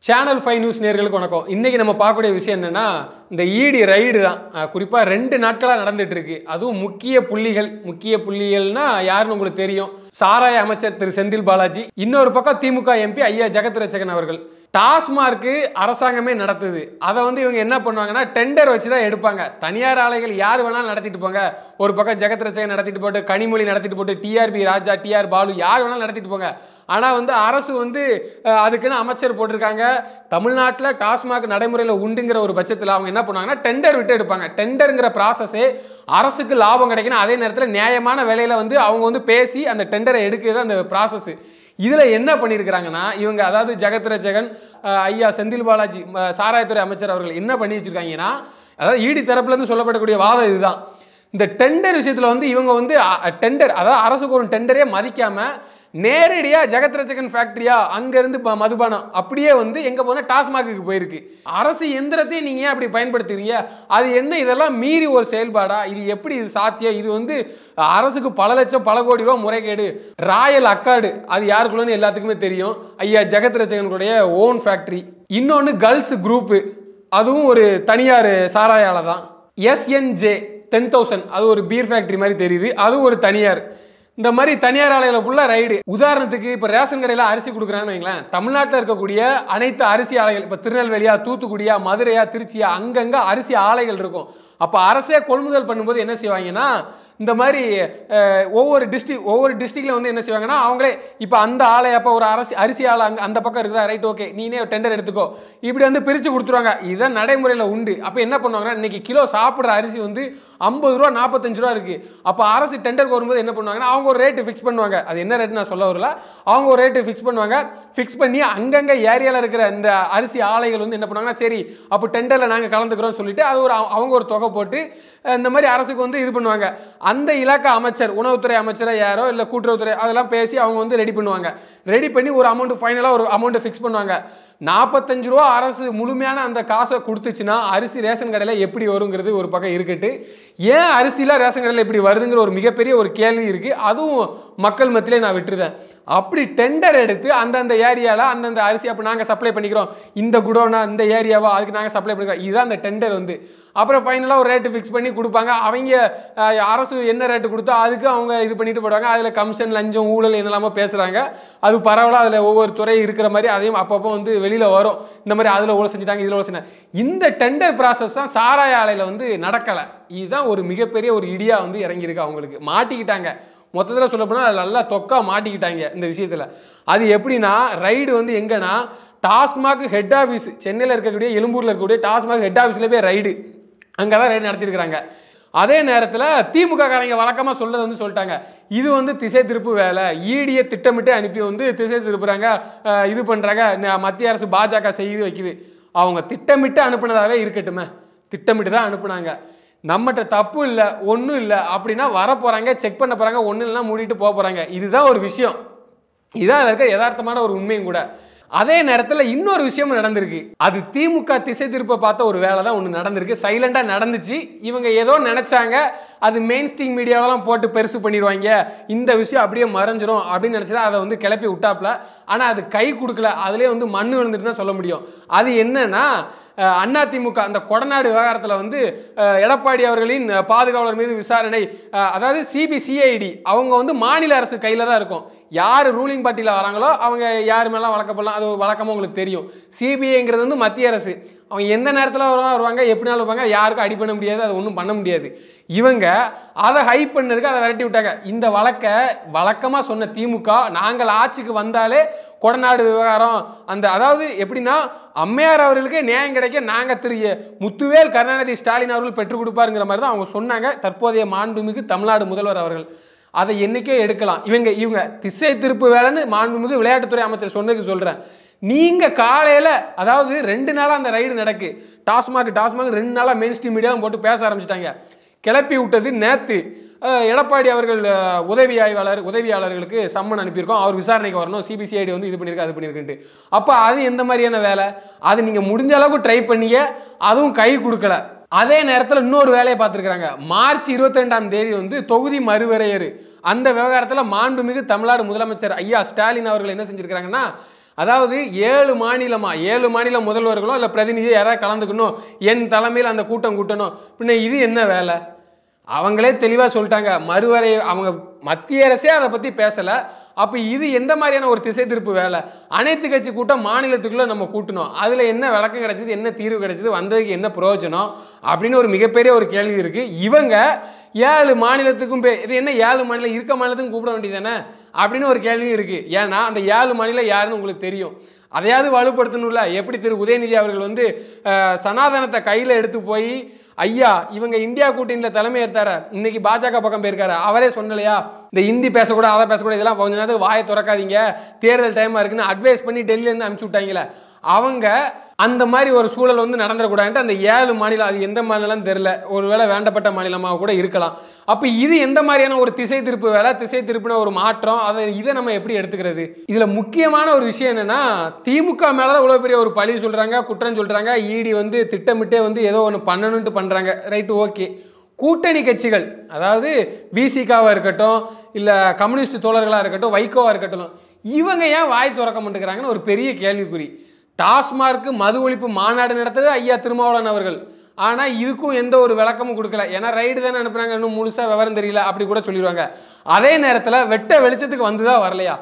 Channel 5 news நேயர்களுக்கு வணக்கம். இன்னைக்கு நம்ம பார்க்கக்கூடிய விஷயம் என்னன்னா, இந்த ஈடி ரைடு தான். குறிப்பா 2 நாட்களா நடந்துட்டு இருக்கு. அதுவும் முக்கிய புள்ளிகள்னா யாருன்னு உங்களுக்கு தெரியும். சாராய அமைச்சர் திரு செந்தில் பாலாஜி, இன்னொரு பக்கம் திமுக எம்பி ஐயா ஜெகத் ரட்சகன் அவர்கள். டாஸ்மார்க் அரசாங்கமே நடத்துது. அதை வந்து இவங்க என்ன பண்ணுவாங்கன்னா டெண்டர் வச்சு தான் எடுப்பாங்க. தனியார் ஆலைகள் யார் வேணாலும் நடத்திட்டு போங்க. ஒரு பக்கம் ஜெகத் ரட்சகன் நடத்திட்டு போட்டு, கனிமொழி நடத்திட்டு போட்டு, டிஆர்பி ராஜா, டிஆர் பாலு யார் வேணாலும் நடத்திட்டு போங்க. ஆனால் வந்து அரசு வந்து அதுக்குன்னு அமைச்சர் போட்டிருக்காங்க. தமிழ்நாட்டில் டாஸ்மாக் நடைமுறையில் உண்டுங்கிற ஒரு பட்சத்தில் அவங்க என்ன பண்ணுவாங்கன்னா டெண்டர் விட்டு எடுப்பாங்க. டெண்டருங்கிற ப்ராசஸே அரசுக்கு லாபம் கிடைக்கணும், அதே நேரத்தில் நியாயமான விலையில் வந்து அவங்க வந்து பேசி அந்த டெண்டரை எடுக்கிறது அந்த ப்ராசஸ். இதில் என்ன பண்ணியிருக்கிறாங்கன்னா இவங்க, அதாவது ஜெகத் ரட்சகன் ஐயா செந்தில் பாலாஜி சாராயத்துறை அமைச்சர் அவர்கள் என்ன பண்ணி வச்சுருக்காங்கன்னா, அதாவது ஈடி தரப்புலேருந்து சொல்லப்படக்கூடிய வாதம் இதுதான். இந்த டெண்டர் விஷயத்தில் வந்து இவங்க வந்து டெண்டர், அதாவது அரசுக்கு ஒரு டெண்டரே மதிக்காமல் நேரடியாக ஜெகத் ரட்சகன் ஃபேக்ட்ரியா அங்கேருந்து மதுபானம் அப்படியே வந்து எங்கே போனால் டாஸ்மாக்கு போயிருக்கு. அரசு எந்திரத்தையும் நீங்கள் ஏன் அப்படி பயன்படுத்துறீங்க? அது என்ன இதெல்லாம் மீறி ஒரு செயல்பாடா? இது எப்படி இது சாத்தியம்? இது வந்து அரசுக்கு பல லட்சம் பல கோடி ரூபா முறைகேடு. ராயல் அக்கார்டு அது யாருக்குள்ளன்னு எல்லாத்துக்குமே தெரியும். ஐயா ஜெகத் ரட்சகனுடைய ஓன் ஃபேக்ட்ரி. இன்னொன்று கேர்ள்ஸ் குரூப்பு, அதுவும் ஒரு தனியார் சாராய ஆலை தான். SNJ 10,000 அது ஒரு பீர் ஃபேக்ட்ரி மாதிரி தெரியுது, அது ஒரு தனியார். இந்த மாதிரி தனியார் ஆலைகளை ஃபுல்லாக ரைடு. உதாரணத்துக்கு இப்போ ரேஷன் கடையில் அரிசி கொடுக்குறாங்கன்னு வைங்களேன். தமிழ்நாட்டில் இருக்கக்கூடிய அனைத்து அரிசி ஆலைகள், இப்போ திருநெல்வேலியா, தூத்துக்குடியா, மதுரையா, திருச்சியா, அங்கங்கே அரிசி ஆலைகள் இருக்கும். அப்போ அரசே கொள்முதல் பண்ணும்போது என்ன செய்வாங்கன்னா, இந்த மாதிரி ஒவ்வொரு டிஸ்ட்ரிக்டில் வந்து என்ன செய்வாங்கன்னா அவங்களே இப்போ அந்த ஆலை, அப்போ ஒரு அரிசி ஆலை அங்கே அந்த பக்கம் இருக்குதா, ரைட் ஓகே நீனே டெண்டர் எடுத்துக்கோ, இப்படி வந்து பிரித்து கொடுத்துருவாங்க. இதுதான் நடைமுறையில் உண்டு. அப்போ என்ன பண்ணுவாங்கன்னா, இன்றைக்கி கிலோ சாப்பிட்ற அரிசி வந்து 50 ரூபா 45 ரூபா இருக்குது. அப்போ அரசு டெண்டருக்கு வரும்போது என்ன பண்ணுவாங்கன்னா அவங்க ஒரு ரேட்டு ஃபிக்ஸ் பண்ணுவாங்க. அது என்ன ரேட்டு நான் சொல்ல வரல, அவங்க ஒரு ரேட்டு ஃபிக்ஸ் பண்ணுவாங்க. ஃபிக்ஸ் பண்ணி அங்கங்கே ஏரியாவில் இருக்கிற இந்த அரிசி ஆலைகள் வந்து என்ன பண்ணுவாங்கன்னா, சரி அப்போ டெண்டரில் நாங்கள் கலந்துக்கிறோம்னு சொல்லிட்டு அது ஒரு அவங்க ஒரு தொகை போட்டு இந்த மாதிரி அரசுக்கு வந்து இது பண்ணுவாங்க. அந்த இலாக்கா அமைச்சர், உணவுத்துறை அமைச்சரை யாரோ இல்லை கூட்டுறவுத்துறை அதெல்லாம் பேசி அவங்க வந்து ரெடி பண்ணுவாங்க. ரெடி பண்ணி ஒரு அமௌண்ட் ஃபைனலாக ஒரு அமௌண்ட்டு ஃபிக்ஸ் பண்ணுவாங்க. 45 ரூபா அரசு முழுமையான அந்த காசை கொடுத்துச்சுன்னா அரிசி ரேஷன் கடையில் எப்படி வருங்கிறது ஒரு பக்கம் இருக்கட்டு, ஏன் அரிசிலாம் ரேஷன் கடையில் எப்படி வருதுங்கிற ஒரு மிகப்பெரிய ஒரு கேள்வி இருக்குது. அதுவும் மக்கள் மத்தியிலே நான் விட்டுருதேன். அப்படி டெண்டர் எடுத்து அந்தந்த ஏரியாவில் அந்தந்த அரிசி அப்போ நாங்கள் சப்ளை பண்ணிக்கிறோம், இந்த குடோனா இந்த ஏரியாவோ அதுக்கு நாங்கள் சப்ளை பண்ணிக்கிறோம், இதுதான் அந்த டெண்டர் வந்து. அப்புறம் ஃபைனலாக ஒரு ரேட்டு ஃபிக்ஸ் பண்ணி கொடுப்பாங்க. அவங்க அரசு என்ன ரேட்டு கொடுத்தோ அதுக்கு அவங்க இது பண்ணிட்டு போடுவாங்க. அதில் கமிஷன், லஞ்சம், ஊழல் என்னெல்லாமோ பேசுகிறாங்க. அது பரவலாக அதில் ஒவ்வொரு துறை இருக்கிற மாதிரி அதையும் அப்பப்போ வந்து வெளியில் வரும். இந்த மாதிரி அதில் ஊழல் செஞ்சுட்டாங்க, இதில் ஊழல் செஞ்சாங்க. இந்த டெண்டர் ப்ராசஸ் தான் சாராய ஆலையில் வந்து நடக்கலை. இதுதான் ஒரு மிகப்பெரிய ஒரு இடியாக வந்து இறங்கியிருக்கு. அவங்களுக்கு மாட்டிக்கிட்டாங்க. மொத்தத்தில் சொல்லப்போனால் அது நல்லா தொக்கா மாட்டிக்கிட்டாங்க இந்த விஷயத்தில். அது எப்படின்னா, ரைடு வந்து எங்கன்னா டாஸ்மாக் ஹெட் ஆஃபீஸ், சென்னையில் இருக்கக்கூடிய எழும்பூரில் இருக்கக்கூடிய டாஸ்மாக் ஹெட் ஆஃபீஸில் போய் ரைடு, அங்கே தான் ரைடு நடத்திருக்கிறாங்க. அதே நேரத்தில் திமுக காரங்க வழக்கமாக சொல்றது வந்து சொல்லிட்டாங்க, இது வந்து திசை திருப்பு வேலை, ஈடியை திட்டமிட்டு அனுப்பி வந்து திசை திருப்புறாங்க, இது பண்ணுறாங்க, மத்திய அரசு பாஜக செய்து வைக்குது. அவங்க திட்டமிட்டு அனுப்புனதாகவே இருக்கட்டுமே, திட்டமிட்டு தான் அனுப்புனாங்க. நம்மகிட்ட தப்பு இல்லை, ஒன்றும் இல்லை அப்படின்னா வர போகிறாங்க, செக் பண்ண போகிறாங்க, ஒன்றும் இல்லைனா மூடிட்டு போக போகிறாங்க. இதுதான் ஒரு விஷயம். இதான் இருக்க யதார்த்தமான ஒரு உண்மையும் கூட. அதே நேரத்தில் இன்னொரு விஷயமும் நடந்திருக்கு. அது திமுக திசை திருப்ப பார்த்த ஒரு வேலை தான் ஒன்று நடந்திருக்கு. சைலண்டாக நடந்துச்சு. இவங்க ஏதோ நினச்சாங்க, அது மெயின் ஸ்ட்ரீம் மீடியாவெல்லாம் போட்டு பெருசு பண்ணிடுவாங்க, இந்த விஷயம் அப்படியே மறைஞ்சிரும் அப்படின்னு நினச்சதா அதை வந்து கிளப்பி விட்டாப்புல. ஆனால் அது கை கொடுக்கல. அதுலேயே வந்து மண் விழுந்துட்டு தான் சொல்ல முடியும். அது என்னன்னா, அதிமுக அந்த கொடநாடு விவகாரத்தில் வந்து எடப்பாடி அவர்களின் பாதுகாவலர் மீது விசாரணை, அதாவது சிபிசிஐடி அவங்க வந்து மாநில அரசு கையில் தான் இருக்கும். யார் ரூலிங் பார்ட்டியில் வராங்களோ அவங்க யார் மேலாம் வழக்கப்படலாம், அது வழக்கமாக உங்களுக்கு தெரியும். சிபிஐங்கிறது வந்து மத்திய அரசு. அவங்க எந்த நேரத்தில் வருவாங்க, எப்படினாலும் வருவாங்க, யாருக்கும் அடி பண்ண முடியாது, அது ஒன்றும் பண்ண முடியாது. இவங்க அதை ஹைப் பண்ணதுக்கு அதை விரட்டி விட்டாங்க. இந்த வழக்கை வழக்கமாக சொன்ன திமுக, நாங்கள் ஆட்சிக்கு வந்தாலே கொடநாடு விவகாரம், அந்த அதாவது எப்படின்னா அம்மையார் அவர்களுக்கு நியாயம் கிடைக்க நாங்கள் திரு முத்துவேல் கருணாநிதி ஸ்டாலின் அவர்கள் பெற்றுக் கொடுப்பாருங்கிற மாதிரி தான் அவங்க சொன்னாங்க. தற்போதைய மாண்புமிகு தமிழ்நாடு முதல்வர் அவர்கள் அதை என்னைக்கே எடுக்கலாம். இவங்க திசை திருப்பு வேலைன்னு மாண்புமிகு விளையாட்டுத்துறை அமைச்சர் சொன்னதுக்கு சொல்கிறேன். நீங்கள் காலையில், அதாவது 2 நாளாக அந்த ரைடு நடக்கு, டாஸ்மாக் 2 நாளாக மெயின் ஸ்ட்ரீம் மீடியாவும் போட்டு பேச ஆரம்பிச்சிட்டாங்க. கிளப்பி விட்டது நேற்று எடப்பாடி அவர்கள் உதவியாளர்களுக்கு சம்மன் அனுப்பியிருக்கோம், அவர் விசாரணைக்கு வரணும், சிபிசிஐடி வந்து இது பண்ணியிருக்கு அது பண்ணியிருக்குன்ட்டு. அப்போ அது எந்த மாதிரியான வேலை? அது நீங்கள் முடிஞ்ச அளவுக்கு ட்ரை பண்ணிய, அதுவும் கை கொடுக்கல. அதே நேரத்தில் இன்னொரு வேலையை பார்த்துருக்காங்க. மார்ச் 22ஆம் தேதி வந்து தொகுதி மறுவரையறு அந்த விவகாரத்தில் மாண்புமிகு தமிழ்நாடு முதலமைச்சர் ஐயா ஸ்டாலின் அவர்கள் என்ன செஞ்சிருக்காங்கன்னா, அதாவது 7 மாநிலமா 7 மாநில முதல்வர்களோ இல்லை பிரதிநிதியோ யாராவது கலந்துக்கணும், என் தலைமையில் அந்த கூட்டம் கூட்டணும். பின்ன இது என்ன வேலை? அவங்களே தெளிவாக சொல்லிட்டாங்க. மறுவரை அவங்க மத்திய அரசே அதை பற்றி பேசலை. அப்போ இது எந்த மாதிரியான ஒரு திசை திருப்பு வேலை? அனைத்து கட்சி கூட்டம் மாநிலத்துக்குள்ளே நம்ம கூட்டணும், அதில் என்ன விளக்கம் கிடைச்சது, என்ன தீர்வு கிடைச்சது, வந்ததுக்கு என்ன பிரயோஜனம் அப்படின்னு ஒரு மிகப்பெரிய ஒரு கேள்வி இருக்குது. இவங்க 7 மாநிலத்துக்கும் இது என்ன 7 மாநிலம் இருக்க மாநிலத்துக்கும் கூப்பிட வேண்டியது தானே அப்படின்னு ஒரு கேள்வியும் இருக்குது. ஏன்னா அந்த 7 மாநிலம் யாருன்னு உங்களுக்கு தெரியும். அதையாவது வலுப்படுத்தணும்ல. எப்படி திரு உதயநிதி அவர்கள் வந்து சனாதனத்தை கையில் எடுத்து போய் ஐயா இவங்க இந்தியா கூட்டணியில் தலைமை ஏற்றார, இன்னைக்கு பாஜக பக்கம் போயிருக்காரு, அவரே சொன்னலையா இந்த ஹிந்தி பேசக்கூடாது அதை பேசக்கூடாது, இதெல்லாம் கொஞ்ச நேரத்துக்கு வாயை திறக்காதீங்க, தேர்தல் டைமாக இருக்குன்னு அட்வைஸ் பண்ணி டெல்லியிலேருந்து அனுப்பிச்சு விட்டாங்களே, அவங்க அந்த மாதிரி ஒரு சூழல் வந்து நடந்துடக்கூடாதுன்ட்டு அந்த 7 மாநிலம், அது எந்த மாநிலம் தெரில, ஒருவேளை வேண்டப்பட்ட மாநிலமாக கூட இருக்கலாம். அப்போ இது எந்த மாதிரியான ஒரு திசை திருப்பு வேலை, திசை திருப்பின ஒரு மாற்றம், இதை நம்ம எப்படி எடுத்துக்கிறது? இதில் முக்கியமான ஒரு விஷயம் என்னென்னா, திமுக மேலே தான் இவ்வளோ பெரிய ஒரு பழி சொல்கிறாங்க, குற்றம் சொல்கிறாங்க. இடி வந்து திட்டமிட்டே வந்து ஏதோ ஒன்று பண்ணணுன்ட்டு பண்ணுறாங்க. Right, okay. கூட்டணி கட்சிகள், அதாவது விசிகாவாக இருக்கட்டும், இல்லை கம்யூனிஸ்ட் தோழர்களாக இருக்கட்டும், வைகோவாக இருக்கட்டும், இவங்க ஏன் வாய் திறக்க மாட்டேங்கிறாங்கன்னு ஒரு பெரிய கேள்விக்குறி. டாஸ்மார்க் மது ஒழிப்பு மாநாடு நடத்தது ஐயா திருமாவளவன் அவர்கள். ஆனால் இதுக்கும் எந்த ஒரு விளக்கமும் கொடுக்கல. ஏன்னா ரைடு தானே அனுப்புனாங்க, இன்னும் முழுசாக விவரம் தெரியல அப்படி கூட சொல்லிடுவாங்க. அதே நேரத்தில் வெட்ட வெளிச்சத்துக்கு வந்துதான் வரலையா?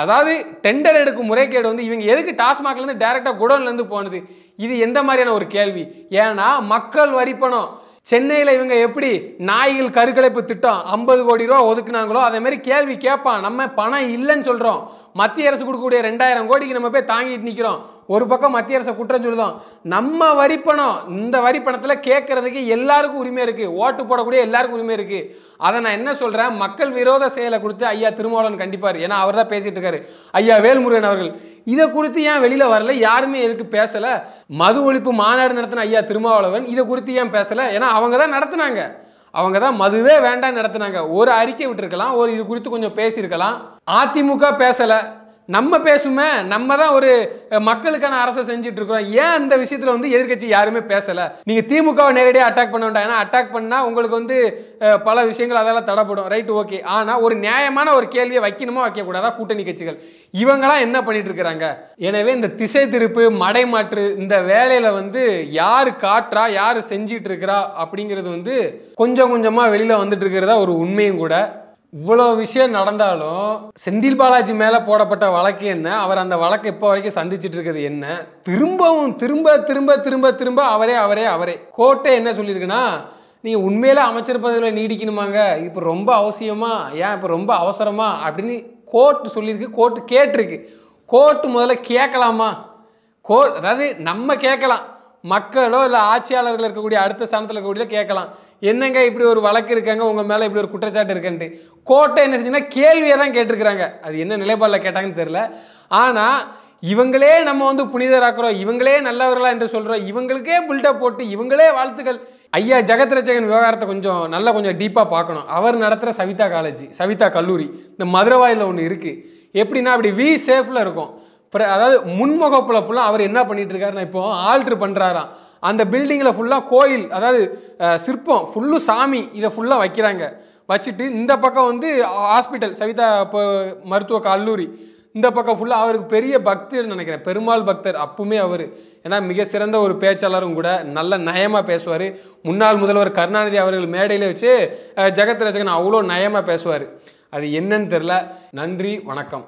அதாவது டெண்டர் எடுக்கும் முறைகேடு வந்து இவங்க எதுக்கு டாஸ்மாக்லேருந்து டைரெக்டாக குடோன்லேருந்து போனது? இது எந்த மாதிரியான ஒரு கேள்வி? ஏன்னா மக்கள் வரிப்பணம். சென்னையில் இவங்க எப்படி நாய்கள் கருக்கலைப்பு திட்டம் 50 கோடி ரூபா ஒதுக்குனாங்களோ அதே மாதிரி கேள்வி கேட்பான். நம்ம பணம் இல்லைன்னு சொல்கிறோம், மத்திய அரசு கொடுக்கக்கூடிய 2000 கோடிக்கு நம்ம போய் தாங்கிட்டு நிற்கிறோம். ஒரு பக்கம் மத்திய அரசை குற்றம் சொல்லுதோம். நம்ம வரிப்பணம், இந்த வரிப்பணத்தில் கேட்கறதுக்கு எல்லாருக்கும் உரிமை இருக்குது, ஓட்டு போடக்கூடிய எல்லாருக்கும் உரிமை இருக்குது. அதை நான் என்ன சொல்கிறேன், மக்கள் விரோத செயலை கொடுத்து ஐயா திருமாவளவன் கண்டிப்பார். ஏன்னா அவர் தான் பேசிகிட்டு இருக்காரு. ஐயா வேல்முருகன் அவர்கள் இதை குறித்து ஏன் வெளியில் வரல? யாருமே எதுக்கு பேசலை? மது ஒழிப்பு மாநாடு நடத்தின ஐயா திருமாவளவன் இதை குறித்து ஏன் பேசலை? ஏன்னா அவங்க தான் நடத்துனாங்க, அவங்க தான் மதுவே வேண்டாம் நடத்துனாங்க. ஒரு அறிக்கை விட்டுருக்கலாம், ஒரு இது குறித்து கொஞ்சம் பேசியிருக்கலாம். அதிமுக பேசலை, நம்ம பேசுமே, நம்ம தான் ஒரு மக்களுக்கான அரசை செஞ்சுட்டு இருக்கிறோம். ஏன் அந்த விஷயத்தில் வந்து எதிர்கட்சி யாருமே பேசலை? நீங்கள் திமுகவை நேரடியாக அட்டாக் பண்ண வேண்டாம். ஏன்னா அட்டாக் பண்ணால் உங்களுக்கு வந்து பல விஷயங்கள் அதெல்லாம் தடைப்படும். Right, okay. ஆனால் ஒரு நியாயமான ஒரு கேள்வியை வைக்கணுமா வைக்கக்கூடாதா? கூட்டணி கட்சிகள் இவங்களாம் என்ன பண்ணிட்டு இருக்கிறாங்க? எனவே இந்த திசை திருப்பு மடைமாற்று இந்த வேலையில் வந்து யார் காட்டுறா, யார் செஞ்சிட்டு இருக்கிறா அப்படிங்கிறது வந்து கொஞ்சம் கொஞ்சமாக வெளியில் வந்துட்டு இருக்கிறதா ஒரு உண்மையும் கூட. இவ்வளோ விஷயம் நடந்தாலும் செந்தில் பாலாஜி மேலே போடப்பட்ட வழக்கு என்ன, அவர் அந்த வழக்கு இப்போ வரைக்கும் சந்திச்சுட்டு இருக்கிறது என்ன, திரும்பவும் திரும்ப திரும்ப திரும்ப திரும்ப அவரே கோர்ட்டே என்ன சொல்லியிருக்குன்னா, நீங்கள் உண்மையில அமைச்சர் பதவியில் நீடிக்கணுமாங்க, இப்போ ரொம்ப அவசியமா, ஏன் இப்போ ரொம்ப அவசரமா அப்படின்னு கோர்ட்டு சொல்லியிருக்கு. கோர்ட்டு கேட்டிருக்கு. கோர்ட்டு முதல்ல கேட்கலாமா? அதாவது நம்ம கேட்கலாம், மக்களோ இல்லை ஆட்சியாளர்கள் இருக்கக்கூடிய அடுத்த ஸ்தானத்தில் இருக்கக்கூடிய கேட்கலாம், என்னங்க இப்படி ஒரு வழக்கு இருக்காங்க, உங்கள் மேலே இப்படி ஒரு குற்றச்சாட்டு இருக்குன்ட்டு. கோர்ட்டை என்ன செஞ்சுன்னா கேள்வியை தான் கேட்டிருக்கிறாங்க. அது என்ன நிலைப்பாடில் கேட்டாங்கன்னு தெரியல. ஆனால் இவங்களே நம்ம வந்து புனிதராக்குறோம், இவங்களே நல்லவர்களா என்று சொல்கிறோம், இவங்களுக்கே பில்டப் போட்டு இவங்களே வாழ்த்துக்கள். ஐயா ஜெகத் ரட்சகன் விவகாரத்தை கொஞ்சம் டீப்பாக பார்க்கணும். அவர் நடத்துகிற சவிதா கல்லூரி இந்த மதுரவாயில் ஒன்று இருக்குது. எப்படின்னா அப்படி வி சேஃபில் இருக்கும். அதாவது முன்முகப்பில் ஃபுல்லாக அவர் என்ன பண்ணிட்டு இருக்காருன்னா, இப்போ ஆல்ட்ரு பண்ணுறாராம். அந்த பில்டிங்கில் ஃபுல்லாக கோயில், அதாவது சிற்பம் ஃபுல்லு சாமி, இதை ஃபுல்லாக வைக்கிறாங்க. வச்சுட்டு இந்த பக்கம் வந்து ஹாஸ்பிட்டல் சவிதா மருத்துவ கல்லூரி, இந்த பக்கம் ஃபுல்லாக அவருக்கு பெரிய பக்தர்னு நினைக்கிறேன், பெருமாள் பக்தர் அப்பவுமே அவர். ஏன்னா மிக சிறந்த ஒரு பேச்சாளரும் கூட, நல்ல நயமாக பேசுவார். முன்னாள் முதல்வர் கருணாநிதி அவர்கள் மேடையில் வச்சு ஜெகத் ரட்சகன் அவ்வளோ நயமாக பேசுவார். அது என்னன்னு தெரில. நன்றி, வணக்கம்.